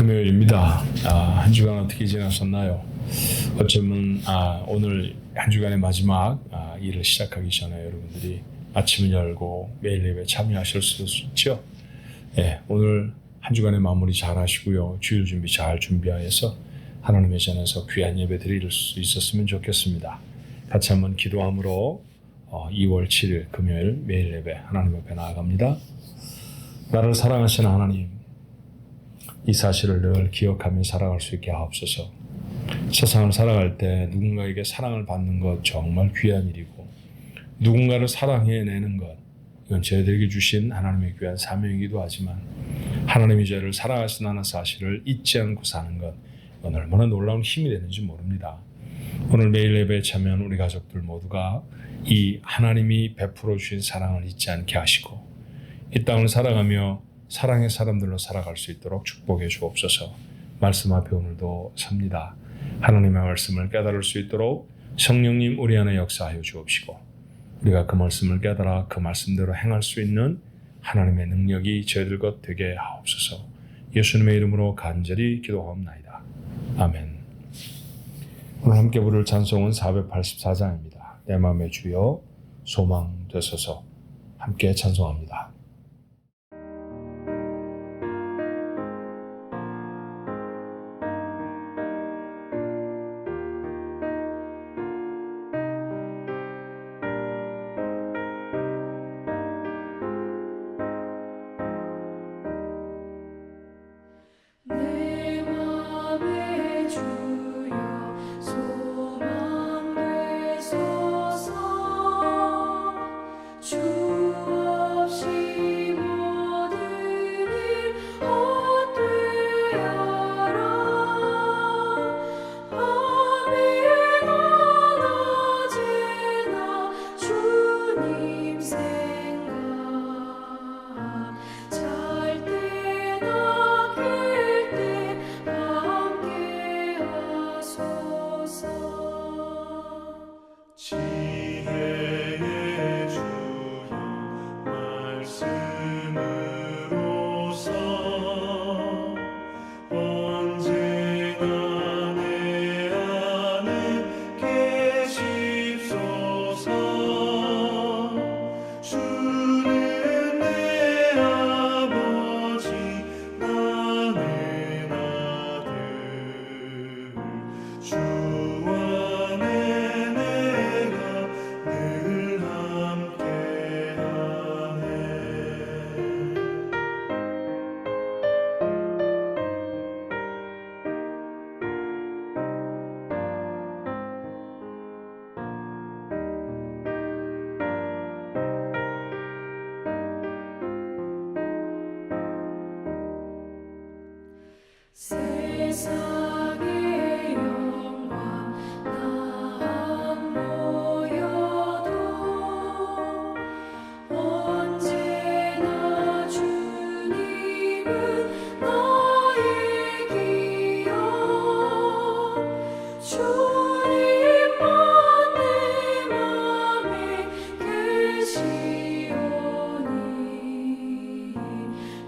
금요일입니다. 한 주간 어떻게 지나셨나요? 어쩌면 오늘 한 주간의 마지막 일을 시작하기 전에 여러분들이 아침을 열고 매일 예배 참여하실 수 있죠? 오늘 한 주간의 마무리 잘 하시고요. 주일 준비 잘 준비하여서 하나님의 전에서 귀한 예배 드릴 수 있었으면 좋겠습니다. 같이 한번 기도함으로 2월 7일 금요일 매일 예배 하나님 앞에 나아갑니다. 나를 사랑하시는 하나님, 이 사실을 늘 기억하며 살아갈 수 있게 하옵소서. 세상을 살아갈 때 누군가에게 사랑을 받는 것 정말 귀한 일이고, 누군가를 사랑해내는 것, 이건 저희들에게 주신 하나님의 귀한 사명이기도 하지만, 하나님이 저희를 사랑하신다는 사실을 잊지 않고 사는 것, 이건 얼마나 놀라운 힘이 되는지 모릅니다. 오늘 매일 예배에 참여한 우리 가족들 모두가 이 하나님이 베풀어 주신 사랑을 잊지 않게 하시고, 이 땅을 살아가며 사랑의 사람들로 살아갈 수 있도록 축복해 주옵소서. 말씀 앞에 오늘도 섭니다. 하나님의 말씀을 깨달을 수 있도록 성령님 우리 안에 역사하여 주옵시고, 우리가 그 말씀을 깨달아 그 말씀대로 행할 수 있는 하나님의 능력이 저희들 것 되게 하옵소서. 예수님의 이름으로 간절히 기도하옵나이다. 아멘. 오늘 함께 부를 찬송은 484장입니다. 내 마음의 주여 소망 되소서. 함께 찬송합니다. 세상의 영광 다 모여도 언제나 주님은 나의 기여. 주님만 내 맘에 계시오니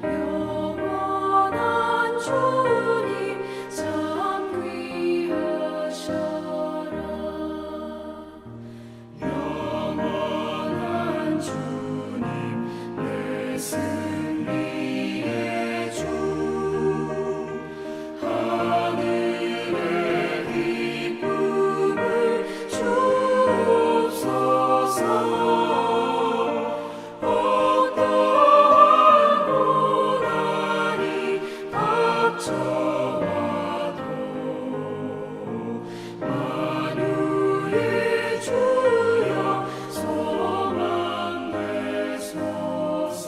영원한 주님 참 귀하셔라. 영원한 주님 내 승리의 주, 하늘의 기쁨을 주옵소서. 어떠한 고난이 닥쳐와도 만유의 주여 소망 되소서.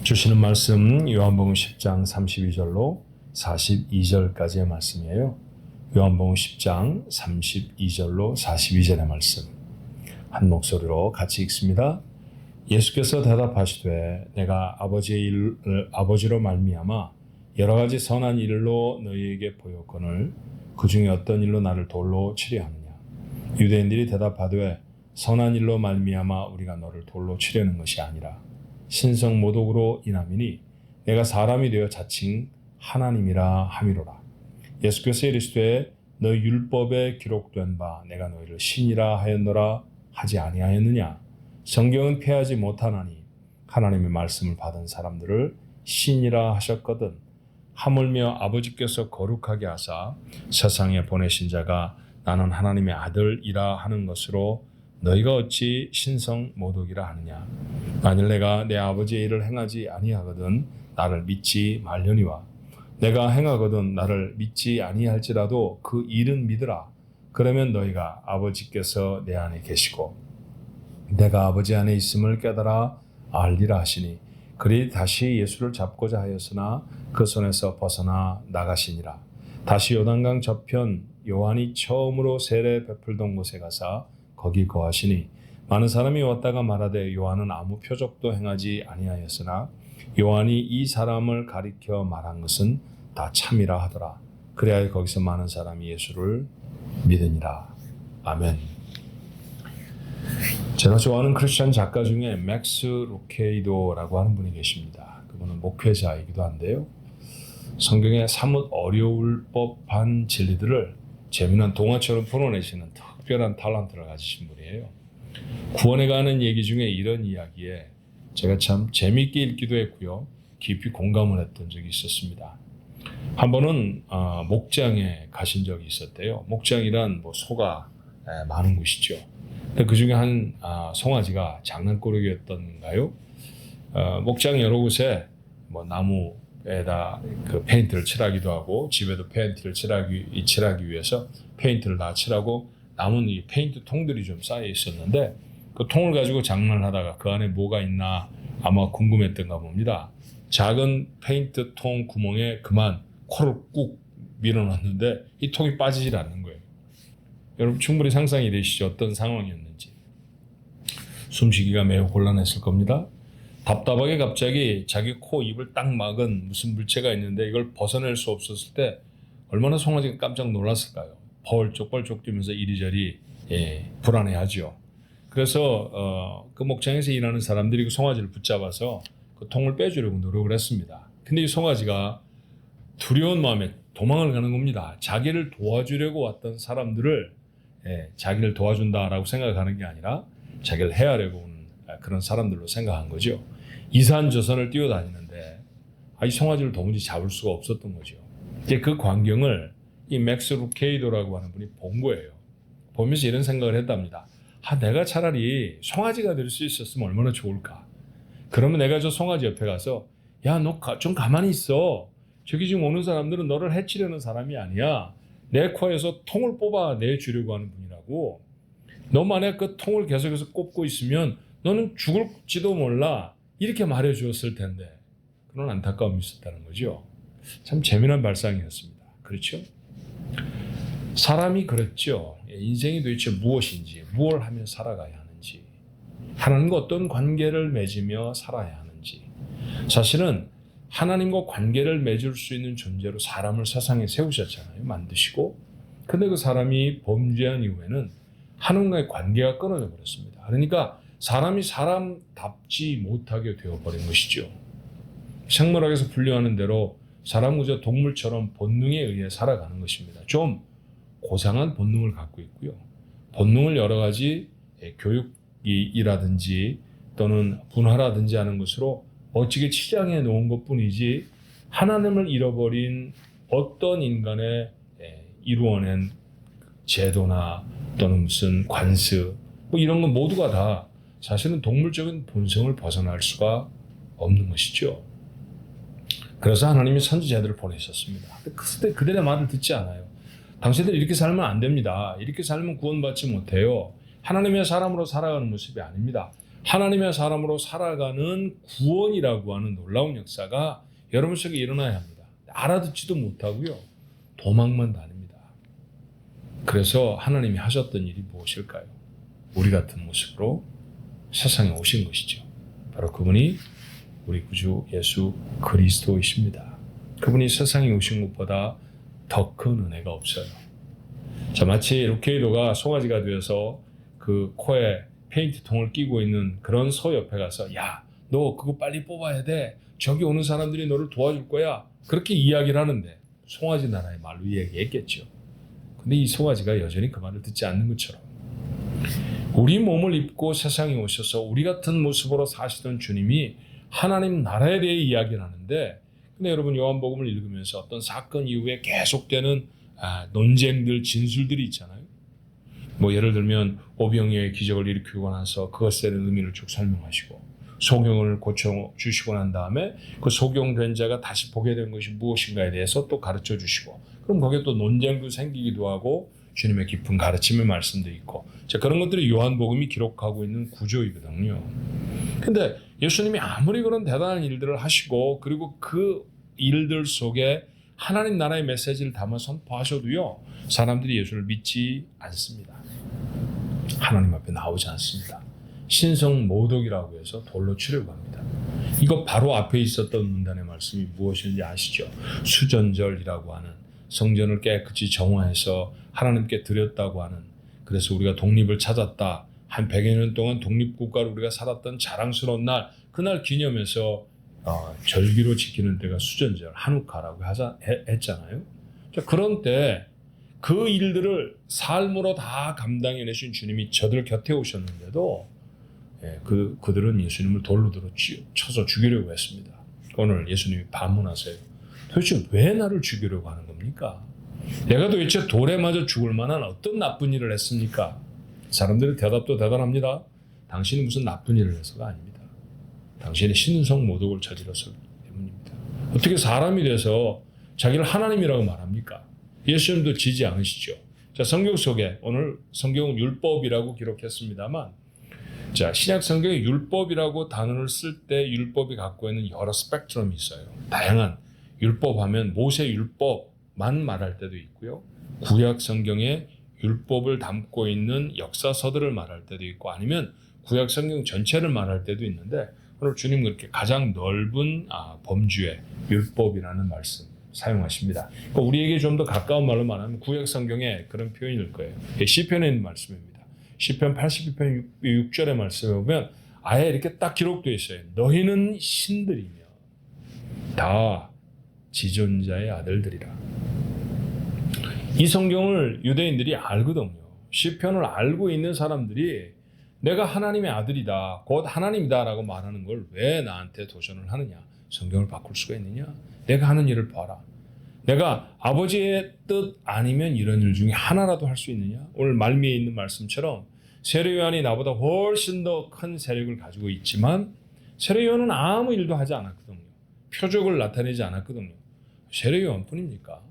주시는 말씀 요한복음 10장 32절로 42절까지의 말씀이에요. 요한복음 10장 32절로 42절의 말씀 한 목소리로 같이 읽습니다. 예수께서 대답하시되 내가 아버지로 말미암아 여러 가지 선한 일로 너희에게 보였거늘 그 중에 어떤 일로 나를 돌로 치려 하느냐. 유대인들이 대답하되 선한 일로 말미암아 우리가 너를 돌로 치려는 것이 아니라 신성 모독으로 인함이니 내가 사람이 되어 자칭 하나님이라 함이로라. 예수께서 이르시되 너 율법에 기록된 바 내가 너희를 신이라 하였노라 하지 아니하였느냐. 성경은 폐하지 못하나니 하나님의 말씀을 받은 사람들을 신이라 하셨거든. 하물며 아버지께서 거룩하게 하사 세상에 보내신 자가 나는 하나님의 아들이라 하는 것으로 너희가 어찌 신성 모독이라 하느냐. 만일 내가 내 아버지의 일을 행하지 아니하거든 나를 믿지 말려니와 내가 행하거든 나를 믿지 아니할지라도 그 일은 믿으라. 그러면 너희가 아버지께서 내 안에 계시고 내가 아버지 안에 있음을 깨달아 알리라 하시니 그리 다시 예수를 잡고자 하였으나 그 손에서 벗어나 나가시니라. 다시 요단강 저편 요한이 처음으로 세례 베풀던 곳에 가사 거기 거하시니 많은 사람이 왔다가 말하되 요한은 아무 표적도 행하지 아니하였으나 요한이 이 사람을 가리켜 말한 것은 다 참이라 하더라. 그래야 거기서 많은 사람이 예수를 믿으니라. 아멘. 제가 좋아하는 크리스천 작가 중에 맥스 루케이도라고 하는 분이 계십니다. 그분은 목회자이기도 한데요. 성경에 사뭇 어려울 법한 진리들을 재미난 동화처럼 풀어내시는 특별한 탤런트를 가지신 분이에요. 구원에 관한 얘기 중에 이런 이야기에 제가 참 재미있게 읽기도 했고요. 깊이 공감을 했던 적이 있었습니다. 한 번은 목장에 가신 적이 있었대요. 목장이란 소가 많은 곳이죠. 그 중에 한 송아지가 장난꾸러기였던가요? 목장 여러 곳에 나무에다 그 페인트를 칠하기도 하고 집에도 페인트를 칠하기 위해서 페인트를 다 칠하고 남은 이 페인트 통들이 좀 쌓여 있었는데 그 통을 가지고 장난을 하다가 그 안에 뭐가 있나 아마 궁금했던가 봅니다. 작은 페인트 통 구멍에 그만 코를 꾹 밀어넣는데 이 통이 빠지질 않는 거예요. 여러분 충분히 상상이 되시죠? 어떤 상황이었는지. 숨쉬기가 매우 곤란했을 겁니다. 답답하게 갑자기 자기 코, 입을 딱 막은 무슨 물체가 있는데 이걸 벗어낼 수 없었을 때 얼마나 송아지가 깜짝 놀랐을까요? 벌쩍벌쩍 뛰면서 이리저리 불안해하죠. 그래서 그 목장에서 일하는 사람들이 그 송아지를 붙잡아서 그 통을 빼주려고 노력을 했습니다. 근데 이 송아지가 두려운 마음에 도망을 가는 겁니다. 자기를 도와주려고 왔던 사람들을 자기를 도와준다라고 생각하는 게 아니라 자기를 해하려고 온 그런 사람들로 생각한 거죠. 이산저산을 뛰어다니는데 이 송아지를 도무지 잡을 수가 없었던 거죠. 이제 그 광경을 이 맥스 루케이도라고 하는 분이 본 거예요. 보면서 이런 생각을 했답니다. 내가 차라리 송아지가 될 수 있었으면 얼마나 좋을까. 그러면 내가 저 송아지 옆에 가서 야, 너 좀 가만히 있어. 저기 지금 오는 사람들은 너를 해치려는 사람이 아니야. 내 코에서 통을 뽑아내주려고 하는 분이라고. 너 만약 그 통을 계속해서 꼽고 있으면 너는 죽을지도 몰라. 이렇게 말해주었을 텐데. 그런 안타까움이 있었다는 거죠. 참 재미난 발상이었습니다. 그렇죠? 사람이 그랬죠. 인생이 도대체 무엇인지, 무엇을 하며 살아가야 하는지, 하나님과 어떤 관계를 맺으며 살아야 하는지. 사실은 하나님과 관계를 맺을 수 있는 존재로 사람을 세상에 세우셨잖아요. 만드시고. 근데 그 사람이 범죄한 이후에는 하나님과의 관계가 끊어져 버렸습니다. 그러니까 사람이 사람답지 못하게 되어버린 것이죠. 생물학에서 분류하는 대로 사람은 그저 동물처럼 본능에 의해 살아가는 것입니다. 좀 고상한 본능을 갖고 있고요. 본능을 여러 가지 교육이라든지 또는 분화라든지 하는 것으로 멋지게 치장해 놓은 것뿐이지 하나님을 잃어버린 어떤 인간의 이루어낸 제도나 또는 무슨 관습 이런 건 모두가 다 사실은 동물적인 본성을 벗어날 수가 없는 것이죠. 그래서 하나님이 선지자들을 보내셨습니다. 그때 그들의 말을 듣지 않아요. 당신들 이렇게 살면 안 됩니다. 이렇게 살면 구원받지 못해요. 하나님의 사람으로 살아가는 모습이 아닙니다. 하나님의 사람으로 살아가는 구원이라고 하는 놀라운 역사가 여러분 속에 일어나야 합니다. 알아듣지도 못하고요. 도망만 다닙니다. 그래서 하나님이 하셨던 일이 무엇일까요? 우리 같은 모습으로 세상에 오신 것이죠. 바로 그분이 우리 구주 예수 그리스도이십니다. 그분이 세상에 오신 것보다 더 큰 은혜가 없어요. 자, 마치 루케이도가 송아지가 되어서 그 코에 페인트통을 끼고 있는 그런 소 옆에 가서 야, 너 그거 빨리 뽑아야 돼. 저기 오는 사람들이 너를 도와줄 거야. 그렇게 이야기를 하는데 송아지 나라의 말로 이야기했겠죠. 근데 이 송아지가 여전히 그 말을 듣지 않는 것처럼 우리 몸을 입고 세상에 오셔서 우리 같은 모습으로 사시던 주님이 하나님 나라에 대해 이야기를 하는데, 근데 여러분 요한복음을 읽으면서 어떤 사건 이후에 계속되는 논쟁들, 진술들이 있잖아요. 뭐 예를 들면 오병이어의 기적을 일으키고 나서 그것에 대한 의미를 쭉 설명하시고, 소경을 고쳐주시고 난 다음에 그 소경된 자가 다시 보게 된 것이 무엇인가에 대해서 또 가르쳐 주시고, 그럼 거기에 또 논쟁도 생기기도 하고 주님의 깊은 가르침의 말씀도 있고, 자, 그런 것들이 요한복음이 기록하고 있는 구조이거든요. 근데 예수님이 아무리 그런 대단한 일들을 하시고 그리고 그 일들 속에 하나님 나라의 메시지를 담아 선포하셔도요, 사람들이 예수를 믿지 않습니다. 하나님 앞에 나오지 않습니다. 신성 모독이라고 해서 돌로 치려고 합니다. 이거 바로 앞에 있었던 문단의 말씀이 무엇인지 아시죠? 수전절이라고 하는, 성전을 깨끗이 정화해서 하나님께 드렸다고 하는, 그래서 우리가 독립을 찾았다, 한 100여 년 동안 독립국가로 우리가 살았던 자랑스러운 날, 그날 기념해서 절기로 지키는 때가 수전절, 한우카라고 했잖아요. 자, 그런 때 그 일들을 삶으로 다 감당해내신 주님이 저들 곁에 오셨는데도 그들은 예수님을 돌로 들어 쳐서 죽이려고 했습니다. 오늘 예수님이 반문하세요. 도대체 왜 나를 죽이려고 하는 겁니까? 내가 도대체 돌에 맞아 죽을 만한 어떤 나쁜 일을 했습니까? 사람들의 대답도 대단합니다. 당신이 무슨 나쁜 일을 해서가 아닙니다. 당신이 신성 모독을 저질러서 때문입니다. 어떻게 사람이 돼서 자기를 하나님이라고 말합니까? 예수님도 지지 않으시죠. 자, 성경 속에 오늘 성경은 율법이라고 기록했습니다만, 자, 신약 성경에 율법이라고 단어를 쓸 때 율법이 갖고 있는 여러 스펙트럼이 있어요. 다양한 율법 하면 모세 율법만 말할 때도 있고요. 구약 성경에 율법을 담고 있는 역사서들을 말할 때도 있고, 아니면 구약 성경 전체를 말할 때도 있는데, 오늘 주님 그렇게 가장 넓은 범주의 율법이라는 말씀 사용하십니다. 그러니까 우리에게 좀 더 가까운 말로 말하면 구약 성경에 그런 표현일 거예요. 시편에 있는 말씀입니다. 시편 82편 6절의 말씀에 보면 아예 이렇게 딱 기록되어 있어요. 너희는 신들이며 다 지존자의 아들들이라. 이 성경을 유대인들이 알거든요. 시편을 알고 있는 사람들이 내가 하나님의 아들이다, 곧 하나님이다 라고 말하는 걸 왜 나한테 도전을 하느냐? 성경을 바꿀 수가 있느냐? 내가 하는 일을 봐라. 내가 아버지의 뜻 아니면 이런 일 중에 하나라도 할 수 있느냐? 오늘 말미에 있는 말씀처럼 세례 요한이 나보다 훨씬 더 큰 세력을 가지고 있지만 세례 요한은 아무 일도 하지 않았거든요. 표적을 나타내지 않았거든요. 세례 요한뿐입니까?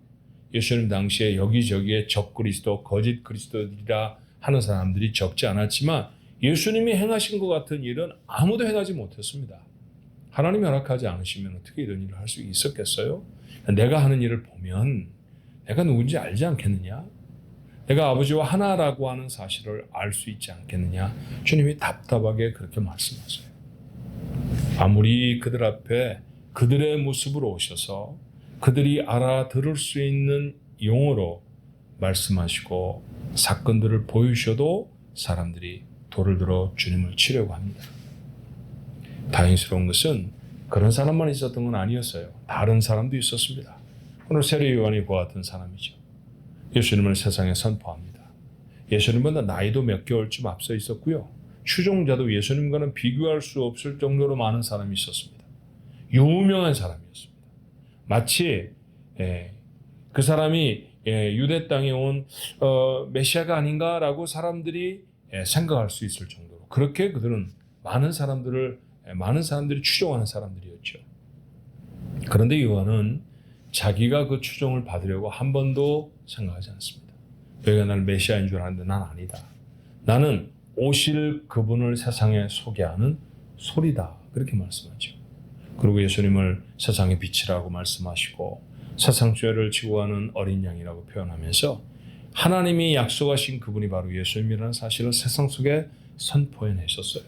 예수님 당시에 여기저기에 적그리스도, 거짓 그리스도들이라 하는 사람들이 적지 않았지만 예수님이 행하신 것 같은 일은 아무도 행하지 못했습니다. 하나님이 허락하지 않으시면 어떻게 이런 일을 할 수 있었겠어요? 내가 하는 일을 보면 내가 누군지 알지 않겠느냐? 내가 아버지와 하나라고 하는 사실을 알 수 있지 않겠느냐? 주님이 답답하게 그렇게 말씀하세요. 아무리 그들 앞에 그들의 모습으로 오셔서 그들이 알아들을 수 있는 용어로 말씀하시고 사건들을 보이셔도 사람들이 돌을 들어 주님을 치려고 합니다. 다행스러운 것은 그런 사람만 있었던 건 아니었어요. 다른 사람도 있었습니다. 오늘 세례 요한이 그와 같은 사람이죠. 예수님을 세상에 선포합니다. 예수님보다 나이도 몇 개월쯤 앞서 있었고요. 추종자도 예수님과는 비교할 수 없을 정도로 많은 사람이 있었습니다. 유명한 사람이었습니다. 마치 그 사람이 유대 땅에 온 메시아가 아닌가라고 사람들이 생각할 수 있을 정도로 그렇게 그들은 많은 사람들이 추종하는 사람들이었죠. 그런데 요한은 자기가 그 추종을 받으려고 한 번도 생각하지 않습니다. 너희가 나를 메시아인 줄 아는데 난 아니다. 나는 오실 그분을 세상에 소개하는 소리다. 그렇게 말씀하죠. 그리고 예수님을 세상의 빛이라고 말씀하시고 세상 죄를 지고 가는 어린 양이라고 표현하면서 하나님이 약속하신 그분이 바로 예수님이라는 사실을 세상 속에 선포해내셨어요.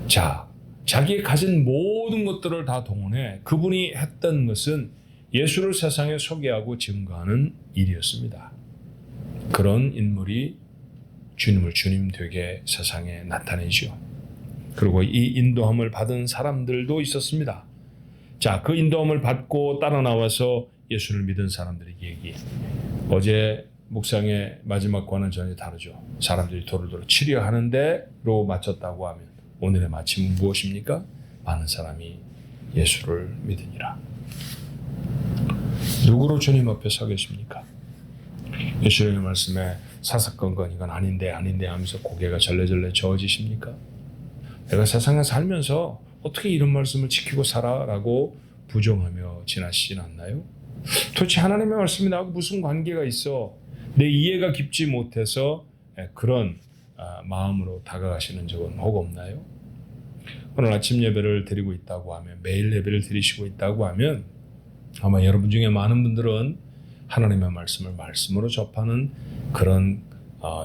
자, 자기의 가진 모든 것들을 다 동원해 그분이 했던 것은 예수를 세상에 소개하고 증거하는 일이었습니다. 그런 인물이 주님을 주님 되게 세상에 나타내죠. 그리고 이 인도함을 받은 사람들도 있었습니다. 자, 그 인도함을 받고 따라 나와서 예수를 믿은 사람들의 얘기. 어제 묵상의 마지막과는 전혀 다르죠. 사람들이 도로도로 치료하는데로 마쳤다고 하면 오늘의 마침은 무엇입니까? 많은 사람이 예수를 믿으니라. 누구로 주님 앞에 서겠습니까? 예수님의 말씀에 사사건건 이건 아닌데 하면서 고개가 절레절레 저어지십니까? 내가 세상에 살면서 어떻게 이런 말씀을 지키고 살아라고 부정하며 지나시진 않나요? 도대체 하나님의 말씀이 나하고 무슨 관계가 있어? 내 이해가 깊지 못해서 그런 마음으로 다가가시는 적은 혹 없나요? 오늘 아침 예배를 드리고 있다고 하면, 매일 예배를 드리시고 있다고 하면 아마 여러분 중에 많은 분들은 하나님의 말씀을 말씀으로 접하는 그런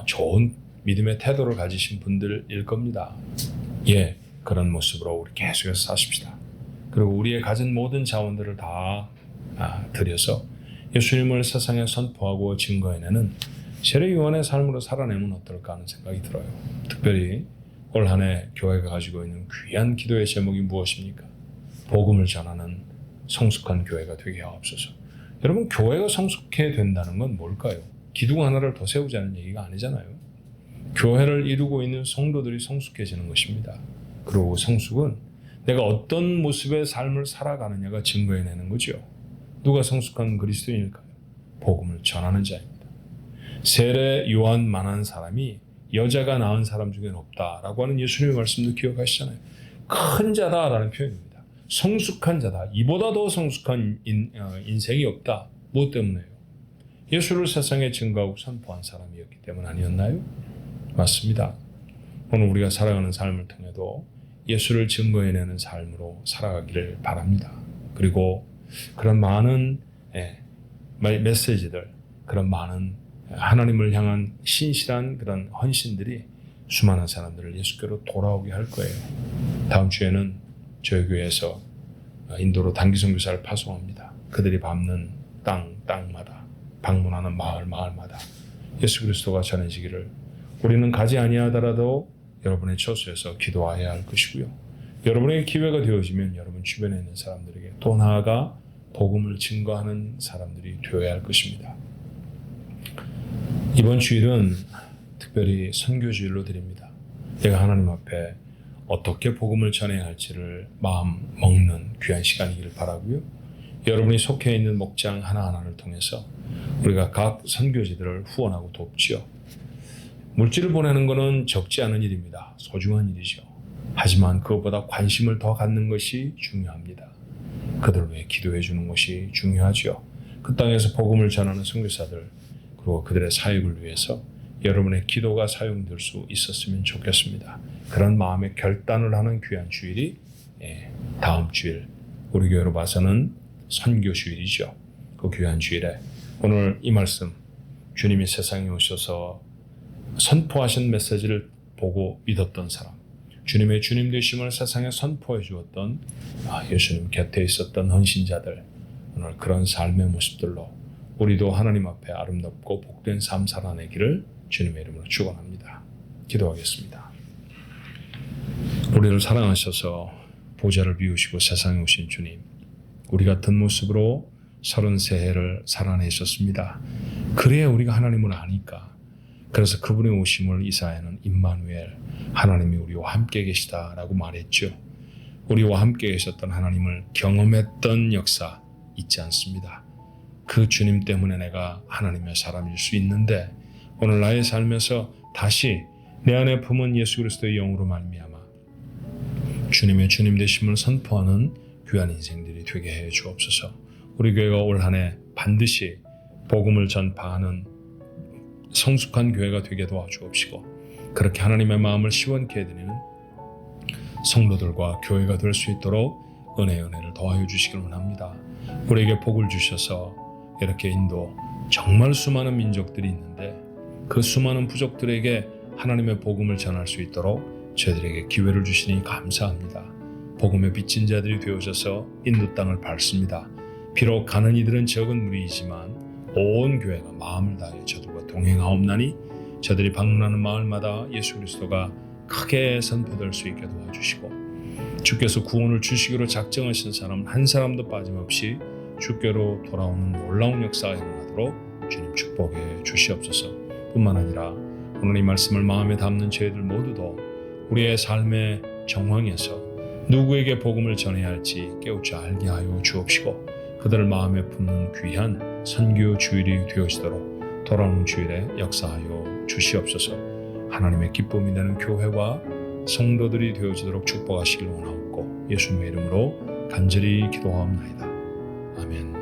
좋은 믿음의 태도를 가지신 분들일 겁니다. 예, 그런 모습으로 우리 계속해서 사십시다. 그리고 우리의 가진 모든 자원들을 다 들여서 예수님을 세상에 선포하고 증거해내는 세례요한의 삶으로 살아내면 어떨까 하는 생각이 들어요. 특별히 올 한 해 교회가 가지고 있는 귀한 기도의 제목이 무엇입니까? 복음을 전하는 성숙한 교회가 되게 하옵소서. 여러분, 교회가 성숙해야 된다는 건 뭘까요? 기둥 하나를 더 세우자는 얘기가 아니잖아요. 교회를 이루고 있는 성도들이 성숙해지는 것입니다. 그리고 성숙은 내가 어떤 모습의 삶을 살아가느냐가 증거해내는 거죠. 누가 성숙한 그리스도인일까요? 복음을 전하는 자입니다. 세례 요한만한 사람이 여자가 낳은 사람 중에는 없다라고 하는 예수님의 말씀도 기억하시잖아요. 큰 자다라는 표현입니다. 성숙한 자다. 이보다 더 성숙한 인생이 없다. 무엇 때문에요? 예수를 세상에 증거하고 선포한 사람이었기 때문 아니었나요? 맞습니다. 오늘 우리가 살아가는 삶을 통해도 예수를 증거해내는 삶으로 살아가기를 바랍니다. 그리고 그런 많은 메시지들, 그런 많은 하나님을 향한 신실한 그런 헌신들이 수많은 사람들을 예수께로 돌아오게 할 거예요. 다음 주에는 저희 교회에서 인도로 단기 선교사를 파송합니다. 그들이 밟는 땅마다, 방문하는 마을마다 예수 그리스도가 전해지기를 우리는 가지 아니하더라도 여러분의 처소에서 기도해야 할 것이고요. 여러분에게 기회가 되어지면 여러분 주변에 있는 사람들에게 또 나아가 복음을 증거하는 사람들이 되어야 할 것입니다. 이번 주일은 특별히 선교주일로 드립니다. 내가 하나님 앞에 어떻게 복음을 전해야 할지를 마음 먹는 귀한 시간이기를 바라고요. 여러분이 속해 있는 목장 하나하나를 통해서 우리가 각 선교지들을 후원하고 돕지요. 물질을 보내는 것은 적지 않은 일입니다. 소중한 일이죠. 하지만 그것보다 관심을 더 갖는 것이 중요합니다. 그들을 위해 기도해 주는 것이 중요하죠. 그 땅에서 복음을 전하는 선교사들 그리고 그들의 사역을 위해서 여러분의 기도가 사용될 수 있었으면 좋겠습니다. 그런 마음의 결단을 하는 귀한 주일이 다음 주일 우리 교회로 봐서는 선교 주일이죠. 그 귀한 주일에 오늘 이 말씀 주님이 세상에 오셔서 선포하신 메시지를 보고 믿었던 사람, 주님의 주님 되심을 세상에 선포해 주었던 예수님 곁에 있었던 헌신자들, 오늘 그런 삶의 모습들로 우리도 하나님 앞에 아름답고 복된 삶 살아내기를 주님의 이름으로 축원합니다. 기도하겠습니다. 우리를 사랑하셔서 보좌를 비우시고 세상에 오신 주님, 우리 같은 모습으로 33해를 살아내셨습니다. 그래야 우리가 하나님을 아니까. 그래서 그분의 오심을 이사야는 임마누엘, 하나님이 우리와 함께 계시다라고 말했죠. 우리와 함께 계셨던 하나님을 경험했던 역사 잊지 않습니다. 그 주님 때문에 내가 하나님의 사람일 수 있는데 오늘 나의 삶에서 다시 내 안에 품은 예수 그리스도의 영으로 말미암아 주님의 주님 되심을 선포하는 귀한 인생들이 되게 해 주옵소서. 우리 교회가 올 한 해 반드시 복음을 전파하는 성숙한 교회가 되게 도와주옵시고 그렇게 하나님의 마음을 시원케 해드리는 성도들과 교회가 될 수 있도록 은혜를 더하여 주시길 원합니다. 우리에게 복을 주셔서 이렇게 인도 정말 수많은 민족들이 있는데 그 수많은 부족들에게 하나님의 복음을 전할 수 있도록 저희들에게 기회를 주시니 감사합니다. 복음의 빚진 자들이 되어져서 인도 땅을 밟습니다. 비록 가는 이들은 적은 무리이지만 온 교회가 마음을 다해 저들과 동행하옵나니 저들이 방문하는 마을마다 예수 그리스도가 크게 선포될 수 있게 도와주시고 주께서 구원을 주시기로 작정하신 사람 한 사람도 빠짐없이 주께로 돌아오는 놀라운 역사가 일어나도록 주님 축복해 주시옵소서. 뿐만 아니라 오늘 이 말씀을 마음에 담는 저희들 모두도 우리의 삶의 정황에서 누구에게 복음을 전해야 할지 깨우쳐 알게 하여 주옵시고 그들을 마음에 품는 귀한 선교 주일이 되어지도록 돌아오는 주일에 역사하여 주시옵소서. 하나님의 기쁨이 되는 교회와 성도들이 되어지도록 축복하시길 원하옵고 예수님의 이름으로 간절히 기도하옵나이다. 아멘.